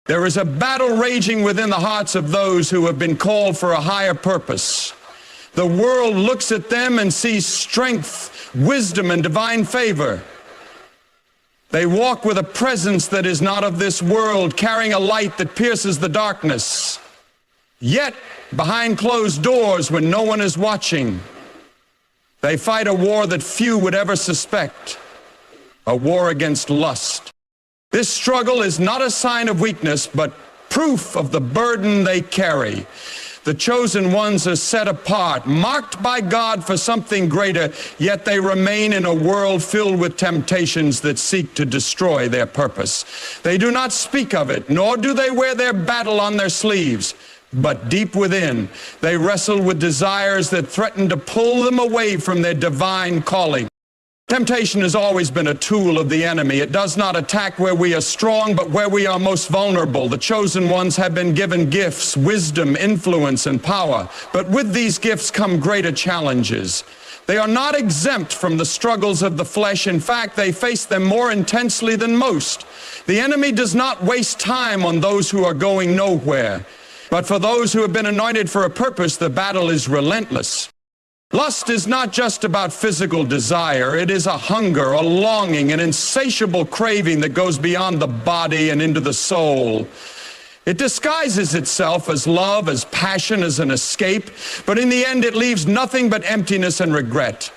There is a battle raging within the hearts of those who have been called for a higher purpose. The world looks at them and sees strength, wisdom, and divine favor. They walk with a presence that is not of this world, carrying a light that pierces the darkness. Yet, behind closed doors, when no one is watching, they fight a war that few would ever suspect, a war against lust. This struggle is not a sign of weakness, but proof of the burden they carry. The chosen ones are set apart, marked by God for something greater, yet they remain in a world filled with temptations that seek to destroy their purpose. They do not speak of it, nor do they wear their battle on their sleeves. But deep within, they wrestle with desires that threaten to pull them away from their divine calling. Temptation has always been a tool of the enemy. It does not attack where we are strong, but where we are most vulnerable. The chosen ones have been given gifts, wisdom, influence, and power. But with these gifts come greater challenges. They are not exempt from the struggles of the flesh. In fact, they face them more intensely than most. The enemy does not waste time on those who are going nowhere. But for those who have been anointed for a purpose, the battle is relentless. Lust is not just about physical desire. It is a hunger, a longing, an insatiable craving that goes beyond the body and into the soul. It disguises itself as love, as passion, as an escape, but in the end it leaves nothing but emptiness and regret.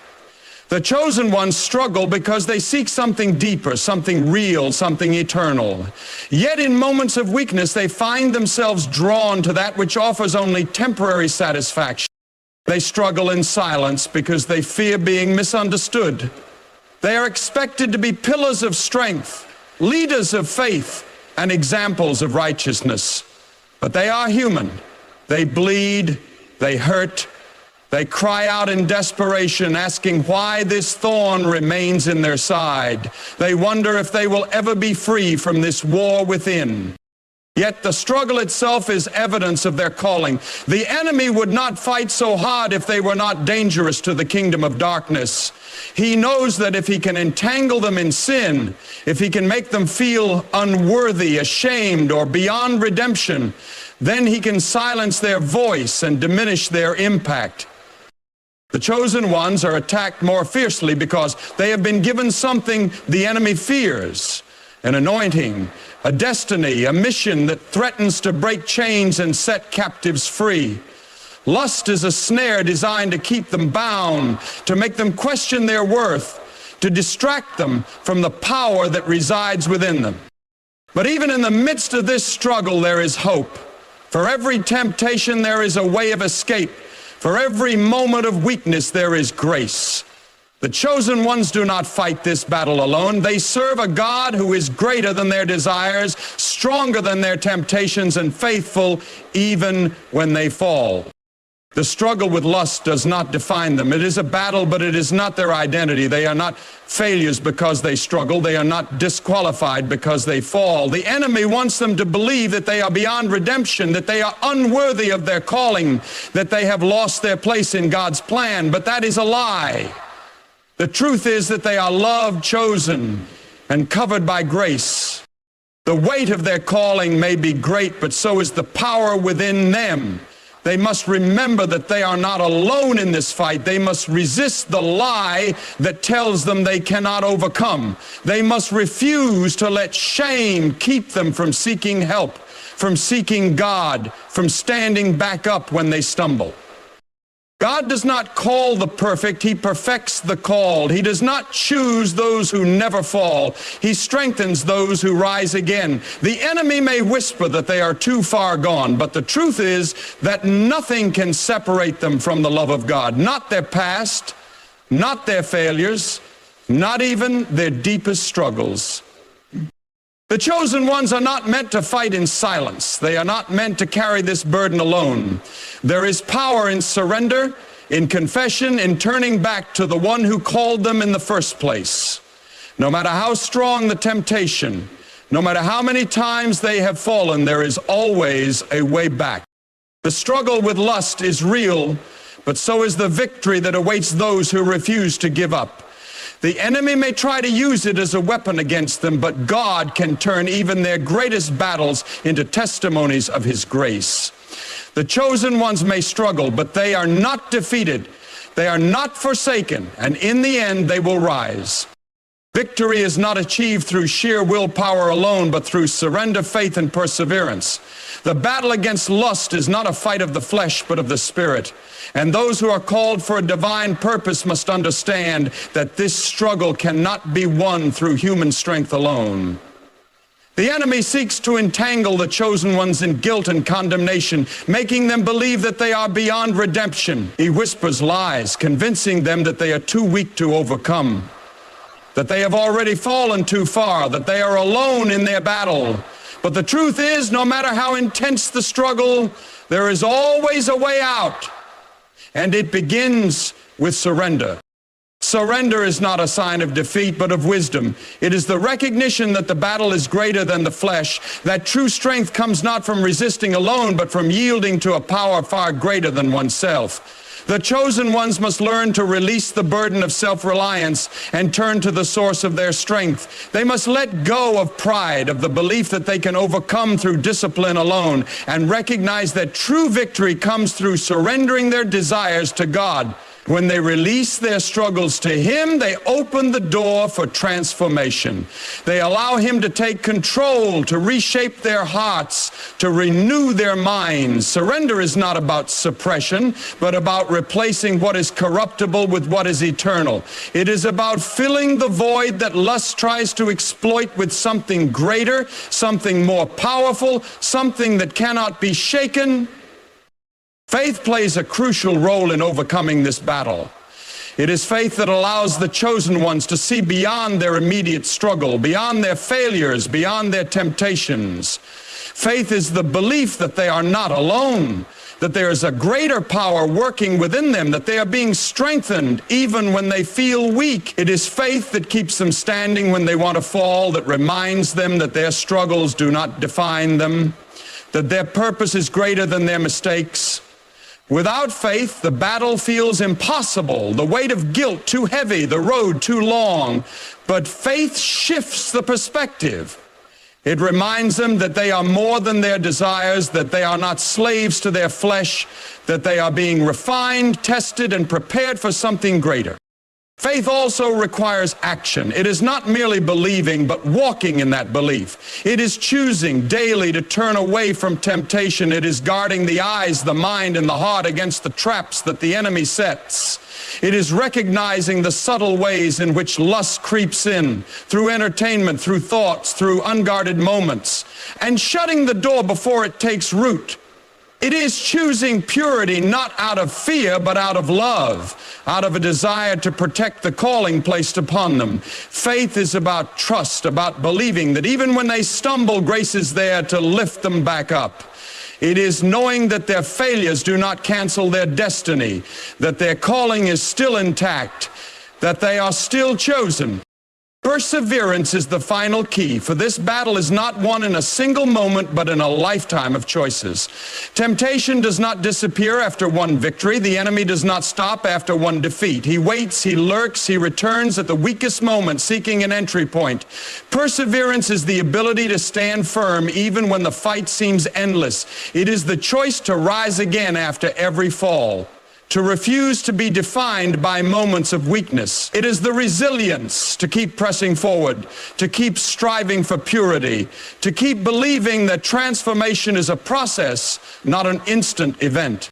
The chosen ones struggle because they seek something deeper, something real, something eternal. Yet in moments of weakness, they find themselves drawn to that which offers only temporary satisfaction. They struggle in silence because they fear being misunderstood. They are expected to be pillars of strength, leaders of faith, and examples of righteousness. But they are human. They bleed, they hurt, they cry out in desperation, asking why this thorn remains in their side. They wonder if they will ever be free from this war within. Yet the struggle itself is evidence of their calling. The enemy would not fight so hard if they were not dangerous to the kingdom of darkness. He knows that if he can entangle them in sin, if he can make them feel unworthy, ashamed, or beyond redemption, then he can silence their voice and diminish their impact. The chosen ones are attacked more fiercely because they have been given something the enemy fears, an anointing, a destiny, a mission that threatens to break chains and set captives free. Lust is a snare designed to keep them bound, to make them question their worth, to distract them from the power that resides within them. But even in the midst of this struggle, there is hope. For every temptation, there is a way of escape. For every moment of weakness, there is grace. The chosen ones do not fight this battle alone. They serve a God who is greater than their desires, stronger than their temptations, and faithful even when they fall. The struggle with lust does not define them. It is a battle, but it is not their identity. They are not failures because they struggle. They are not disqualified because they fall. The enemy wants them to believe that they are beyond redemption, that they are unworthy of their calling, that they have lost their place in God's plan. But that is a lie. The truth is that they are loved, chosen, and covered by grace. The weight of their calling may be great, but so is the power within them. They must remember that they are not alone in this fight. They must resist the lie that tells them they cannot overcome. They must refuse to let shame keep them from seeking help, from seeking God, from standing back up when they stumble. God does not call the perfect, he perfects the called. He does not choose those who never fall. He strengthens those who rise again. The enemy may whisper that they are too far gone, but the truth is that nothing can separate them from the love of God. Not their past, not their failures, not even their deepest struggles. The chosen ones are not meant to fight in silence. They are not meant to carry this burden alone. There is power in surrender, in confession, in turning back to the one who called them in the first place. No matter how strong the temptation, no matter how many times they have fallen, there is always a way back. The struggle with lust is real, but so is the victory that awaits those who refuse to give up. The enemy may try to use it as a weapon against them, but God can turn even their greatest battles into testimonies of his grace. The chosen ones may struggle, but they are not defeated. They are not forsaken, and in the end they will rise. Victory is not achieved through sheer willpower alone, but through surrender, faith, and perseverance. The battle against lust is not a fight of the flesh, but of the Spirit. And those who are called for a divine purpose must understand that this struggle cannot be won through human strength alone. The enemy seeks to entangle the chosen ones in guilt and condemnation, making them believe that they are beyond redemption. He whispers lies, convincing them that they are too weak to overcome, that they have already fallen too far, that they are alone in their battle. But the truth is, no matter how intense the struggle, there is always a way out, and it begins with surrender. Surrender is not a sign of defeat, but of wisdom. It is the recognition that the battle is greater than the flesh, that true strength comes not from resisting alone, but from yielding to a power far greater than oneself. The chosen ones must learn to release the burden of self-reliance and turn to the source of their strength. They must let go of pride, of the belief that they can overcome through discipline alone, and recognize that true victory comes through surrendering their desires to God. When they release their struggles to him, they open the door for transformation. They allow him to take control, to reshape their hearts, to renew their minds. Surrender is not about suppression, but about replacing what is corruptible with what is eternal. It is about filling the void that lust tries to exploit with something greater, something more powerful, something that cannot be shaken. Faith plays a crucial role in overcoming this battle. It is faith that allows the chosen ones to see beyond their immediate struggle, beyond their failures, beyond their temptations. Faith is the belief that they are not alone, that there is a greater power working within them, that they are being strengthened even when they feel weak. It is faith that keeps them standing when they want to fall, that reminds them that their struggles do not define them, that their purpose is greater than their mistakes. Without faith, the battle feels impossible, the weight of guilt too heavy, the road too long. But faith shifts the perspective. It reminds them that they are more than their desires, that they are not slaves to their flesh, that they are being refined, tested, and prepared for something greater. Faith also requires action. It is not merely believing, but walking in that belief. It is choosing daily to turn away from temptation. It is guarding the eyes, the mind, and the heart against the traps that the enemy sets. It is recognizing the subtle ways in which lust creeps in, through entertainment, through thoughts, through unguarded moments, and shutting the door before it takes root. It is choosing purity not out of fear, but out of love, out of a desire to protect the calling placed upon them. Faith is about trust, about believing that even when they stumble, grace is there to lift them back up. It is knowing that their failures do not cancel their destiny, that their calling is still intact, that they are still chosen. Perseverance is the final key, for this battle is not won in a single moment, but in a lifetime of choices. Temptation does not disappear after one victory. The enemy does not stop after one defeat. He waits, he lurks, he returns at the weakest moment, seeking an entry point. Perseverance is the ability to stand firm even when the fight seems endless. It is the choice to rise again after every fall, to refuse to be defined by moments of weakness. It is the resilience to keep pressing forward, to keep striving for purity, to keep believing that transformation is a process, not an instant event.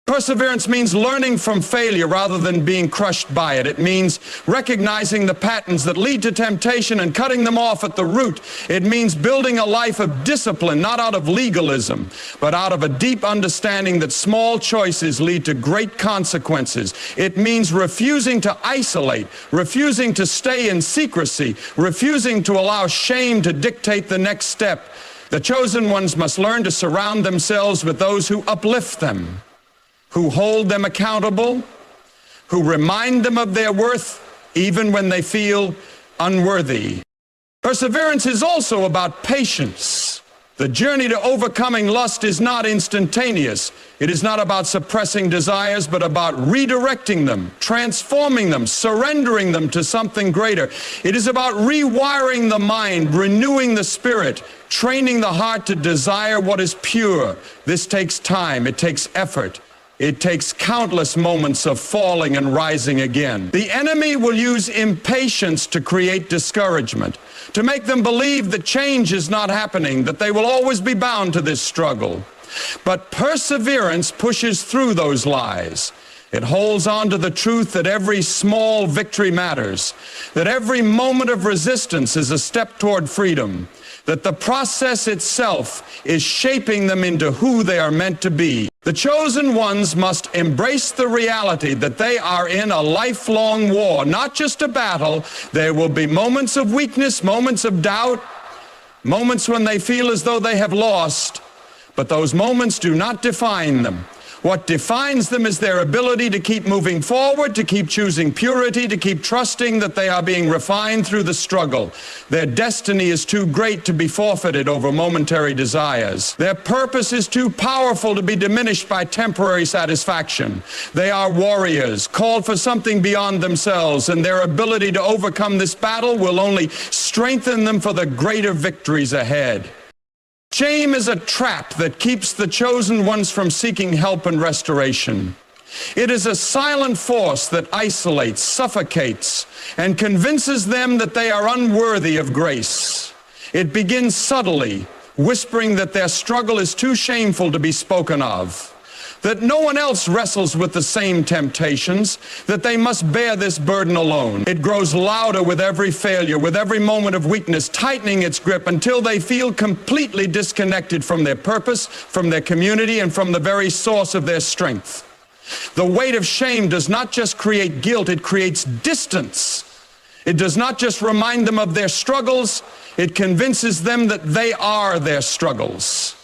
Perseverance means learning from failure rather than being crushed by it. It means recognizing the patterns that lead to temptation and cutting them off at the root. It means building a life of discipline, not out of legalism, but out of a deep understanding that small choices lead to great consequences. It means refusing to isolate, refusing to stay in secrecy, refusing to allow shame to dictate the next step. The chosen ones must learn to surround themselves with those who uplift them, who hold them accountable, who remind them of their worth even when they feel unworthy. Perseverance is also about patience. The journey to overcoming lust is not instantaneous. It is not about suppressing desires, but about redirecting them, transforming them, surrendering them to something greater. It is about rewiring the mind, renewing the spirit, training the heart to desire what is pure. This takes time. It takes effort. It takes countless moments of falling and rising again. The enemy will use impatience to create discouragement, to make them believe that change is not happening, that they will always be bound to this struggle. But perseverance pushes through those lies. It holds on to the truth that every small victory matters, that every moment of resistance is a step toward freedom, that the process itself is shaping them into who they are meant to be. The chosen ones must embrace the reality that they are in a lifelong war, not just a battle. There will be moments of weakness, moments of doubt, moments when they feel as though they have lost, but those moments do not define them. What defines them is their ability to keep moving forward, to keep choosing purity, to keep trusting that they are being refined through the struggle. Their destiny is too great to be forfeited over momentary desires. Their purpose is too powerful to be diminished by temporary satisfaction. They are warriors, called for something beyond themselves, and their ability to overcome this battle will only strengthen them for the greater victories ahead. Shame is a trap that keeps the chosen ones from seeking help and restoration. It is a silent force that isolates, suffocates, and convinces them that they are unworthy of grace. It begins subtly, whispering that their struggle is too shameful to be spoken of, that no one else wrestles with the same temptations, that they must bear this burden alone. It grows louder with every failure, with every moment of weakness, tightening its grip until they feel completely disconnected from their purpose, from their community, and from the very source of their strength. The weight of shame does not just create guilt, it creates distance. It does not just remind them of their struggles, it convinces them that they are their struggles.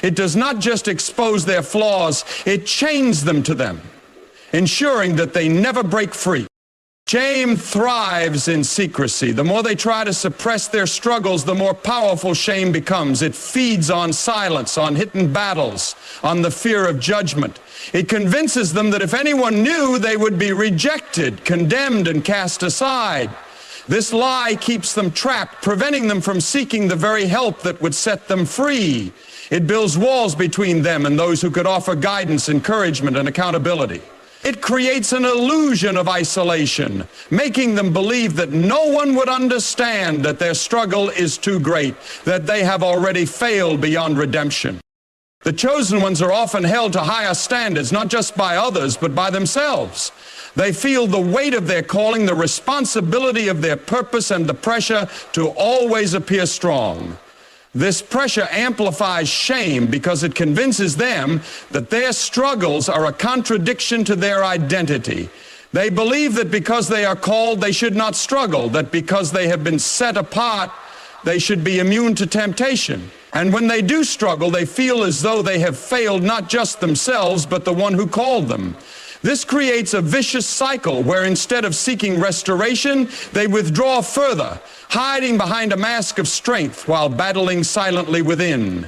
It does not just expose their flaws, it chains them to them, ensuring that they never break free. Shame thrives in secrecy. The more they try to suppress their struggles, the more powerful shame becomes. It feeds on silence, on hidden battles, on the fear of judgment. It convinces them that if anyone knew, they would be rejected, condemned, and cast aside. This lie keeps them trapped, preventing them from seeking the very help that would set them free. It builds walls between them and those who could offer guidance, encouragement, and accountability. It creates an illusion of isolation, making them believe that no one would understand that their struggle is too great, that they have already failed beyond redemption. The chosen ones are often held to higher standards, not just by others, but by themselves. They feel the weight of their calling, the responsibility of their purpose, and the pressure to always appear strong. This pressure amplifies shame because it convinces them that their struggles are a contradiction to their identity. They believe that because they are called, they should not struggle, that because they have been set apart, they should be immune to temptation. And when they do struggle, they feel as though they have failed not just themselves, but the one who called them. This creates a vicious cycle where instead of seeking restoration, they withdraw further, hiding behind a mask of strength while battling silently within.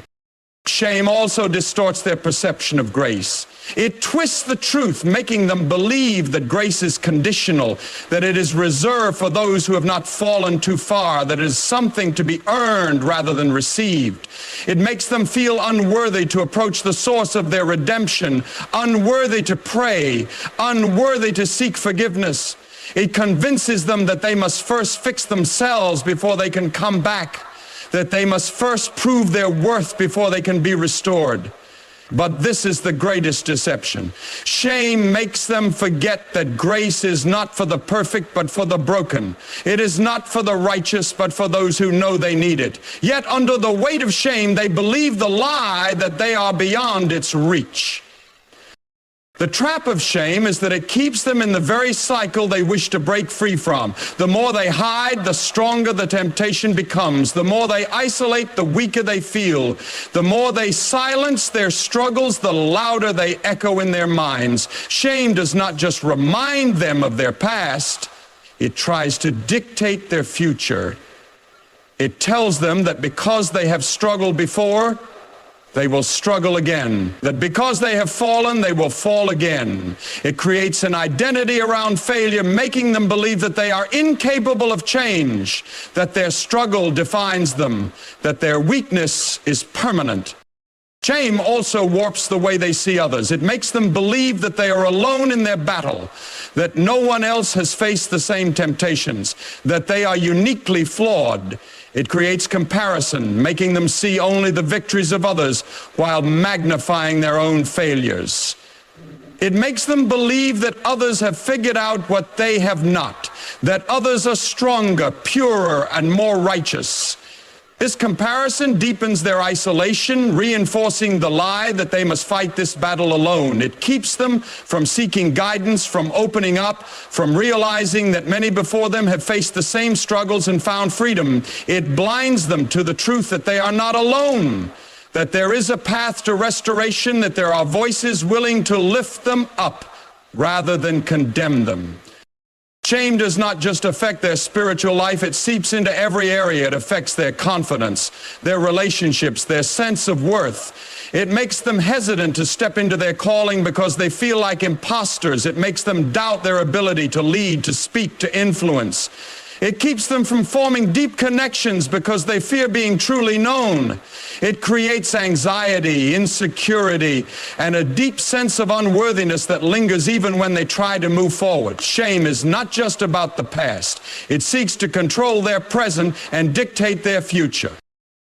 Shame also distorts their perception of grace. It twists the truth, making them believe that grace is conditional, that it is reserved for those who have not fallen too far, that it is something to be earned rather than received. It makes them feel unworthy to approach the source of their redemption, unworthy to pray, unworthy to seek forgiveness. It convinces them that they must first fix themselves before they can come back, that they must first prove their worth before they can be restored. But this is the greatest deception. Shame makes them forget that grace is not for the perfect, but for the broken. It is not for the righteous, but for those who know they need it. Yet under the weight of shame, they believe the lie that they are beyond its reach. The trap of shame is that it keeps them in the very cycle they wish to break free from. The more they hide, the stronger the temptation becomes. The more they isolate, the weaker they feel. The more they silence their struggles, the louder they echo in their minds. Shame does not just remind them of their past, it tries to dictate their future. It tells them that because they have struggled before, they will struggle again. That because they have fallen, they will fall again. It creates an identity around failure, making them believe that they are incapable of change, that their struggle defines them, that their weakness is permanent. Shame also warps the way they see others. It makes them believe that they are alone in their battle, that no one else has faced the same temptations, that they are uniquely flawed. It creates comparison, making them see only the victories of others while magnifying their own failures. It makes them believe that others have figured out what they have not, that others are stronger, purer, and more righteous. This comparison deepens their isolation, reinforcing the lie that they must fight this battle alone. It keeps them from seeking guidance, from opening up, from realizing that many before them have faced the same struggles and found freedom. It blinds them to the truth that they are not alone, that there is a path to restoration, that there are voices willing to lift them up rather than condemn them. Shame does not just affect their spiritual life, it seeps into every area. It affects their confidence, their relationships, their sense of worth. It makes them hesitant to step into their calling because they feel like imposters. It makes them doubt their ability to lead, to speak, to influence. It keeps them from forming deep connections because they fear being truly known. It creates anxiety, insecurity, and a deep sense of unworthiness that lingers even when they try to move forward. Shame is not just about the past. It seeks to control their present and dictate their future.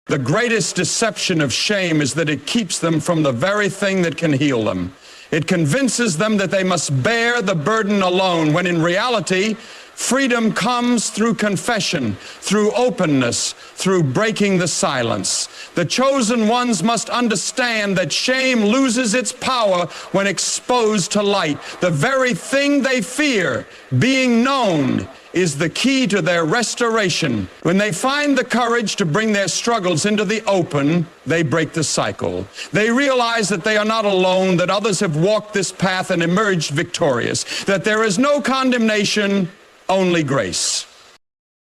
The greatest deception of shame is that it keeps them from the very thing that can heal them. It convinces them that they must bear the burden alone, when in reality, freedom comes through confession, through openness, through breaking the silence. The chosen ones must understand that shame loses its power when exposed to light. The very thing they fear, being known, is the key to their restoration. When they find the courage to bring their struggles into the open, they break the cycle. They realize that they are not alone, that others have walked this path and emerged victorious, that there is no condemnation, only grace.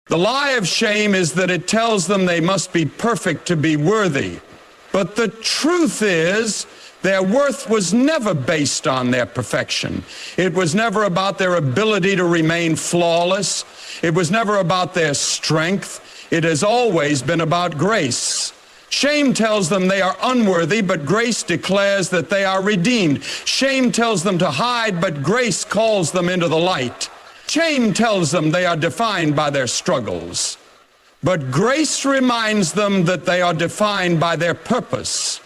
The lie of shame is that it tells them they must be perfect to be worthy. But the truth is, their worth was never based on their perfection. It was never about their ability to remain flawless. It was never about their strength. It has always been about grace. Shame tells them they are unworthy, but grace declares that they are redeemed. Shame tells them to hide, but grace calls them into the light. Shame tells them they are defined by their struggles, but grace reminds them that they are defined by their purpose.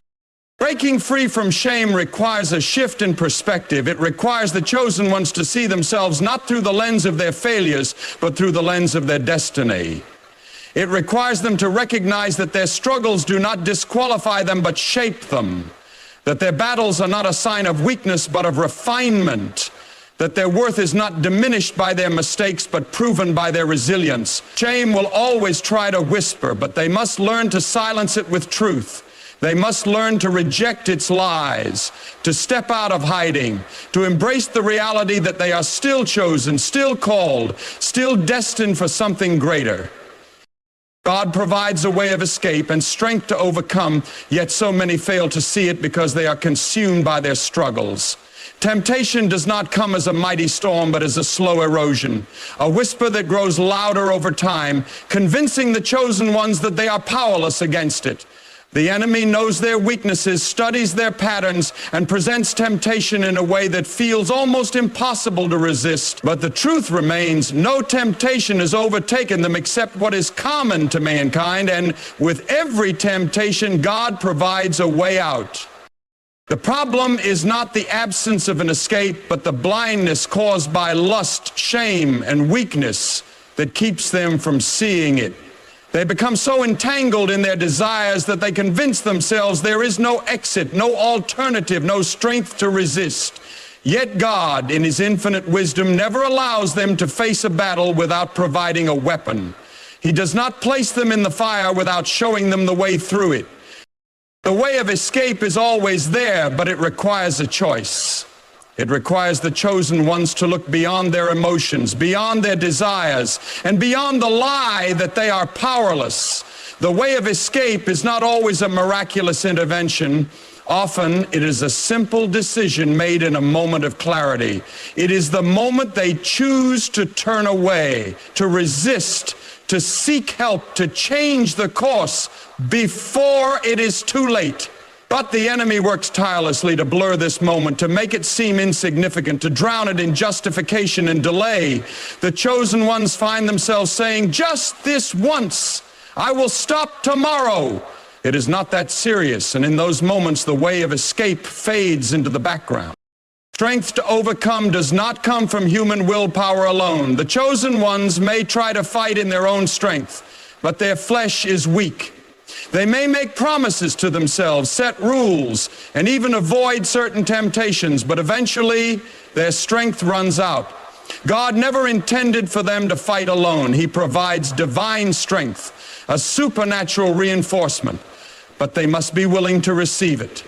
Breaking free from shame requires a shift in perspective. It requires the chosen ones to see themselves not through the lens of their failures, but through the lens of their destiny. It requires them to recognize that their struggles do not disqualify them, but shape them. That their battles are not a sign of weakness, but of refinement. That their worth is not diminished by their mistakes, but proven by their resilience. Shame will always try to whisper, but they must learn to silence it with truth. They must learn to reject its lies, to step out of hiding, to embrace the reality that they are still chosen, still called, still destined for something greater. God provides a way of escape and strength to overcome, yet so many fail to see it because they are consumed by their struggles. Temptation does not come as a mighty storm, but as a slow erosion, a whisper that grows louder over time, convincing the chosen ones that they are powerless against it. The enemy knows their weaknesses, studies their patterns, and presents temptation in a way that feels almost impossible to resist. But the truth remains, no temptation has overtaken them except what is common to mankind, and with every temptation, God provides a way out. The problem is not the absence of an escape, but the blindness caused by lust, shame, and weakness that keeps them from seeing it. They become so entangled in their desires that they convince themselves there is no exit, no alternative, no strength to resist. Yet God, in His infinite wisdom, never allows them to face a battle without providing a weapon. He does not place them in the fire without showing them the way through it. The way of escape is always there, but it requires a choice. It requires the chosen ones to look beyond their emotions, beyond their desires, and beyond the lie that they are powerless. The way of escape is not always a miraculous intervention. Often it is a simple decision made in a moment of clarity. It is the moment they choose to turn away, to resist, to seek help, to change the course before it is too late. But the enemy works tirelessly to blur this moment, to make it seem insignificant, to drown it in justification and delay. The chosen ones find themselves saying, just this once, I will stop tomorrow. It is not that serious, and in those moments, the way of escape fades into the background. Strength to overcome does not come from human willpower alone. The chosen ones may try to fight in their own strength, but their flesh is weak. They may make promises to themselves, set rules, and even avoid certain temptations, but eventually their strength runs out. God never intended for them to fight alone. He provides divine strength, a supernatural reinforcement, but they must be willing to receive it.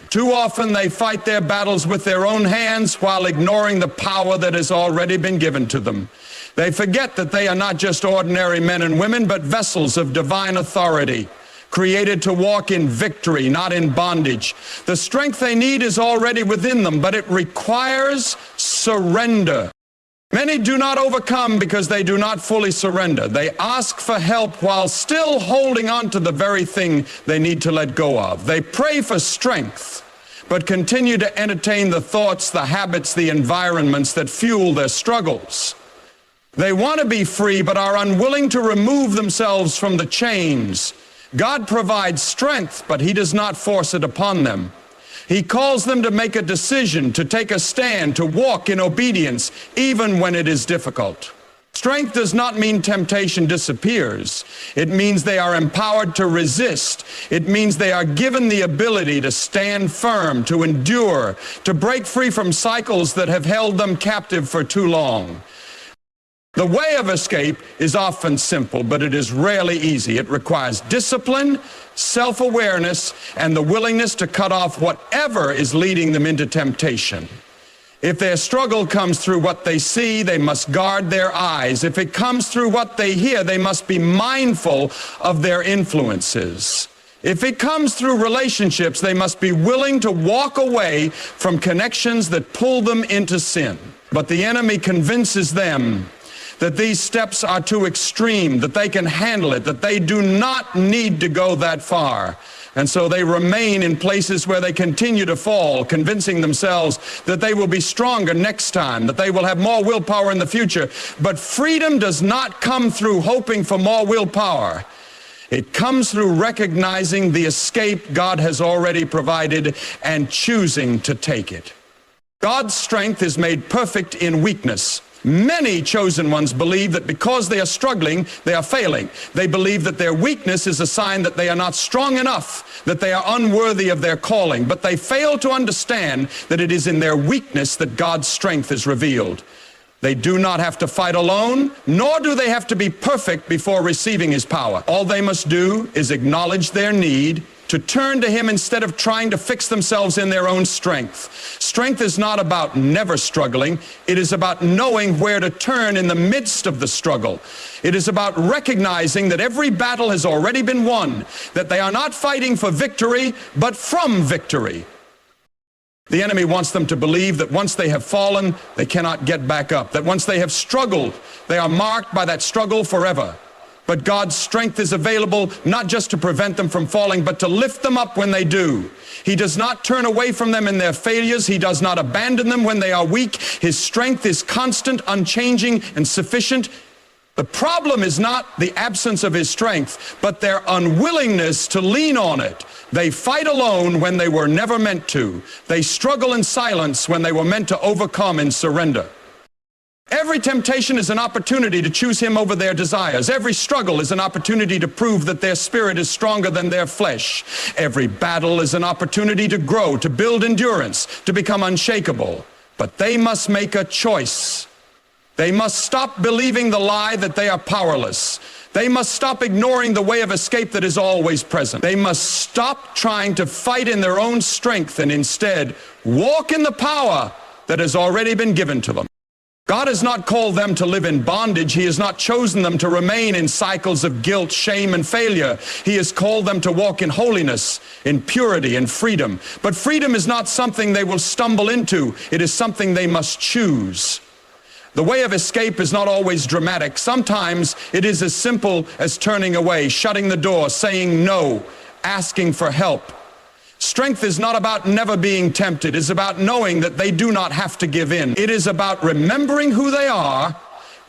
Too often they fight their battles with their own hands while ignoring the power that has already been given to them. They forget that they are not just ordinary men and women, but vessels of divine authority, created to walk in victory, not in bondage. The strength they need is already within them, but it requires surrender. Many do not overcome because they do not fully surrender. They ask for help while still holding on to the very thing they need to let go of. They pray for strength, but continue to entertain the thoughts, the habits, the environments that fuel their struggles. They want to be free, but are unwilling to remove themselves from the chains. God provides strength, but He does not force it upon them. He calls them to make a decision, to take a stand, to walk in obedience, even when it is difficult. Strength does not mean temptation disappears. It means they are empowered to resist. It means they are given the ability to stand firm, to endure, to break free from cycles that have held them captive for too long. The way of escape is often simple, but it is rarely easy. It requires discipline, self-awareness, and the willingness to cut off whatever is leading them into temptation. If their struggle comes through what they see, they must guard their eyes. If it comes through what they hear, they must be mindful of their influences. If it comes through relationships, they must be willing to walk away from connections that pull them into sin. But the enemy convinces them that these steps are too extreme, that they can handle it, that they do not need to go that far. And so they remain in places where they continue to fall, convincing themselves that they will be stronger next time, that they will have more willpower in the future. But freedom does not come through hoping for more willpower. It comes through recognizing the escape God has already provided and choosing to take it. God's strength is made perfect in weakness. Many chosen ones believe that because they are struggling, they are failing. They believe that their weakness is a sign that they are not strong enough, that they are unworthy of their calling. But they fail to understand that it is in their weakness that God's strength is revealed. They do not have to fight alone, nor do they have to be perfect before receiving His power. All they must do is acknowledge their need, to turn to Him instead of trying to fix themselves in their own strength. Strength is not about never struggling. It is about knowing where to turn in the midst of the struggle. It is about recognizing that every battle has already been won, that they are not fighting for victory, but from victory. The enemy wants them to believe that once they have fallen, they cannot get back up, that once they have struggled, they are marked by that struggle forever. But God's strength is available not just to prevent them from falling, but to lift them up when they do. He does not turn away from them in their failures. He does not abandon them when they are weak. His strength is constant, unchanging, and sufficient. The problem is not the absence of His strength, but their unwillingness to lean on it. They fight alone when they were never meant to. They struggle in silence when they were meant to overcome in surrender. Every temptation is an opportunity to choose Him over their desires. Every struggle is an opportunity to prove that their spirit is stronger than their flesh. Every battle is an opportunity to grow, to build endurance, to become unshakable. But they must make a choice. They must stop believing the lie that they are powerless. They must stop ignoring the way of escape that is always present. They must stop trying to fight in their own strength and instead walk in the power that has already been given to them. God has not called them to live in bondage. He has not chosen them to remain in cycles of guilt, shame, and failure. He has called them to walk in holiness, in purity, and freedom. But freedom is not something they will stumble into. It is something they must choose. The way of escape is not always dramatic. Sometimes it is as simple as turning away, shutting the door, saying no, asking for help. Strength is not about never being tempted. It's about knowing that they do not have to give in. It is about remembering who they are,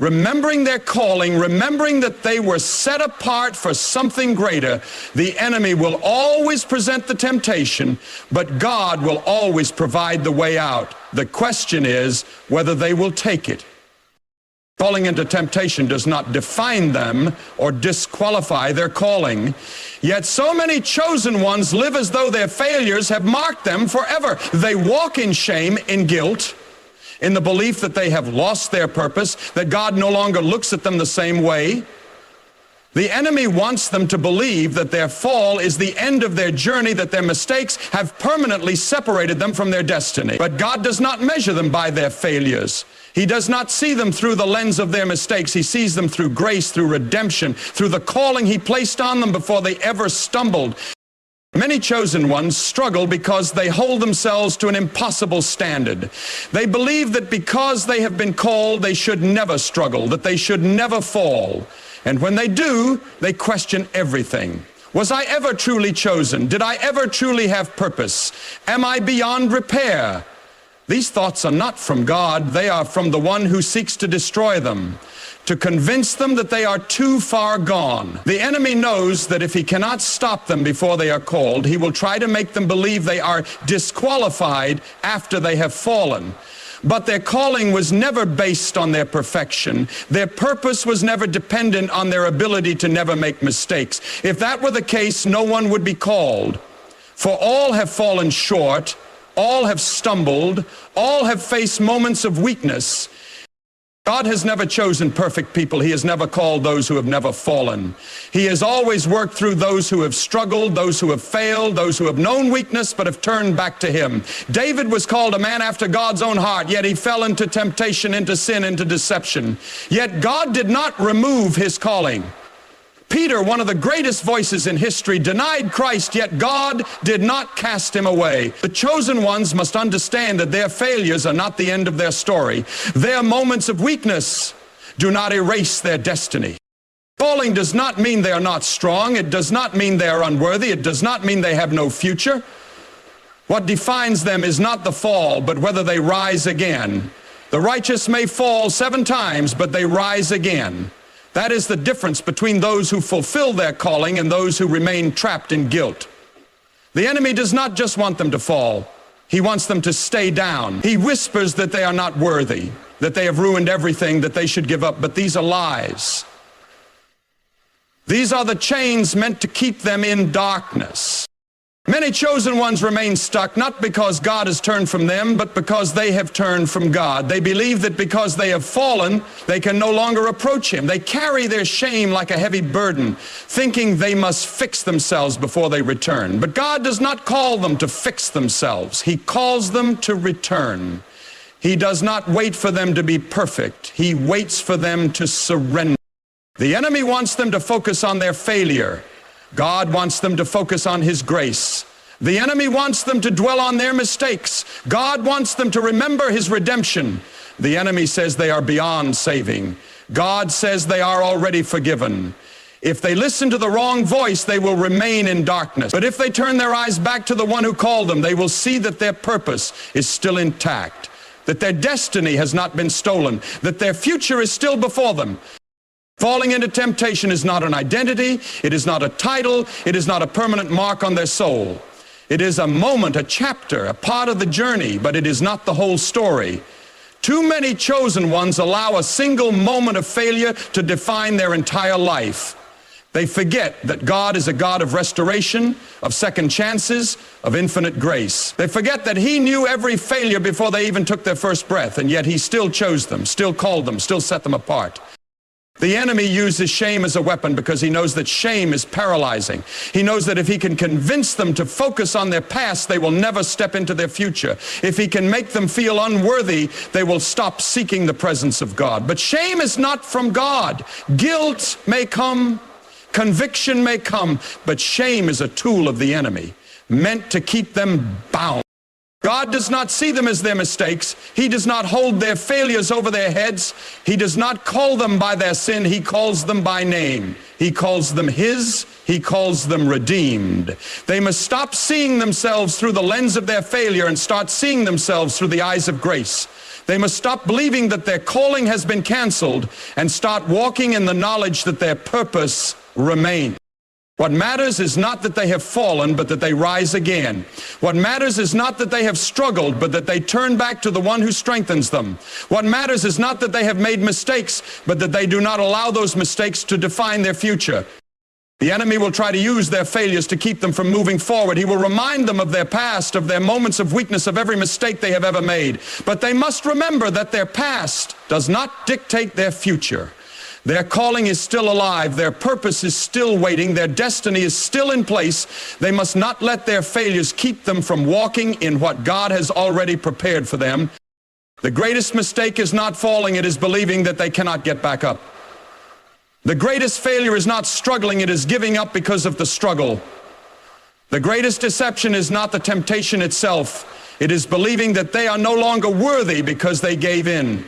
remembering their calling, remembering that they were set apart for something greater. The enemy will always present the temptation, but God will always provide the way out. The question is whether they will take it. Falling into temptation does not define them or disqualify their calling. Yet so many chosen ones live as though their failures have marked them forever. They walk in shame, in guilt, in the belief that they have lost their purpose, that God no longer looks at them the same way. The enemy wants them to believe that their fall is the end of their journey, that their mistakes have permanently separated them from their destiny. But God does not measure them by their failures. He does not see them through the lens of their mistakes. He sees them through grace, through redemption, through the calling He placed on them before they ever stumbled. Many chosen ones struggle because they hold themselves to an impossible standard. They believe that because they have been called, they should never struggle, that they should never fall. And when they do, they question everything. Was I ever truly chosen? Did I ever truly have purpose? Am I beyond repair? These thoughts are not from God. They are from the one who seeks to destroy them, to convince them that they are too far gone. The enemy knows that if he cannot stop them before they are called, he will try to make them believe they are disqualified after they have fallen. But their calling was never based on their perfection. Their purpose was never dependent on their ability to never make mistakes. If that were the case, no one would be called. For all have fallen short, all have stumbled, all have faced moments of weakness. God has never chosen perfect people. He has never called those who have never fallen. He has always worked through those who have struggled, those who have failed, those who have known weakness but have turned back to Him. David was called a man after God's own heart, yet he fell into temptation, into sin, into deception. Yet God did not remove his calling. Peter, one of the greatest voices in history, denied Christ, yet God did not cast him away. The chosen ones must understand that their failures are not the end of their story. Their moments of weakness do not erase their destiny. Falling does not mean they are not strong. It does not mean they are unworthy. It does not mean they have no future. What defines them is not the fall, but whether they rise again. The righteous may fall 7 times, but they rise again. That is the difference between those who fulfill their calling and those who remain trapped in guilt. The enemy does not just want them to fall. He wants them to stay down. He whispers that they are not worthy, that they have ruined everything, that they should give up. But these are lies. These are the chains meant to keep them in darkness. Many chosen ones remain stuck, not because God has turned from them, but because they have turned from God. They believe that because they have fallen, they can no longer approach Him. They carry their shame like a heavy burden, thinking they must fix themselves before they return. But God does not call them to fix themselves. He calls them to return. He does not wait for them to be perfect. He waits for them to surrender. The enemy wants them to focus on their failure. God wants them to focus on His grace. The enemy wants them to dwell on their mistakes. God wants them to remember His redemption. The enemy says they are beyond saving. God says they are already forgiven. If they listen to the wrong voice, they will remain in darkness. But if they turn their eyes back to the one who called them, they will see that their purpose is still intact, that their destiny has not been stolen, that their future is still before them. Falling into temptation is not an identity, it is not a title, it is not a permanent mark on their soul. It is a moment, a chapter, a part of the journey, but it is not the whole story. Too many chosen ones allow a single moment of failure to define their entire life. They forget that God is a God of restoration, of second chances, of infinite grace. They forget that He knew every failure before they even took their first breath, and yet He still chose them, still called them, still set them apart. The enemy uses shame as a weapon because he knows that shame is paralyzing. He knows that if he can convince them to focus on their past, they will never step into their future. If he can make them feel unworthy, they will stop seeking the presence of God. But shame is not from God. Guilt may come, conviction may come, but shame is a tool of the enemy, meant to keep them bound. God does not see them as their mistakes. He does not hold their failures over their heads. He does not call them by their sin. He calls them by name. He calls them his. He calls them redeemed. They must stop seeing themselves through the lens of their failure and start seeing themselves through the eyes of grace. They must stop believing that their calling has been canceled and start walking in the knowledge that their purpose remains. What matters is not that they have fallen, but that they rise again. What matters is not that they have struggled, but that they turn back to the one who strengthens them. What matters is not that they have made mistakes, but that they do not allow those mistakes to define their future. The enemy will try to use their failures to keep them from moving forward. He will remind them of their past, of their moments of weakness, of every mistake they have ever made. But they must remember that their past does not dictate their future. Their calling is still alive. Their purpose is still waiting. Their destiny is still in place. They must not let their failures keep them from walking in what God has already prepared for them. The greatest mistake is not falling. It is believing that they cannot get back up. The greatest failure is not struggling. It is giving up because of the struggle. The greatest deception is not the temptation itself. It is believing that they are no longer worthy because they gave in.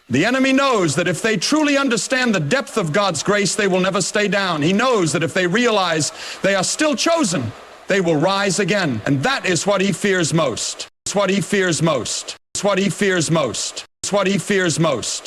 The enemy knows that if they truly understand the depth of God's grace, they will never stay down. He knows that if they realize they are still chosen, they will rise again. And that is what he fears most. It's what he fears most. It's what he fears most. It's what he fears most.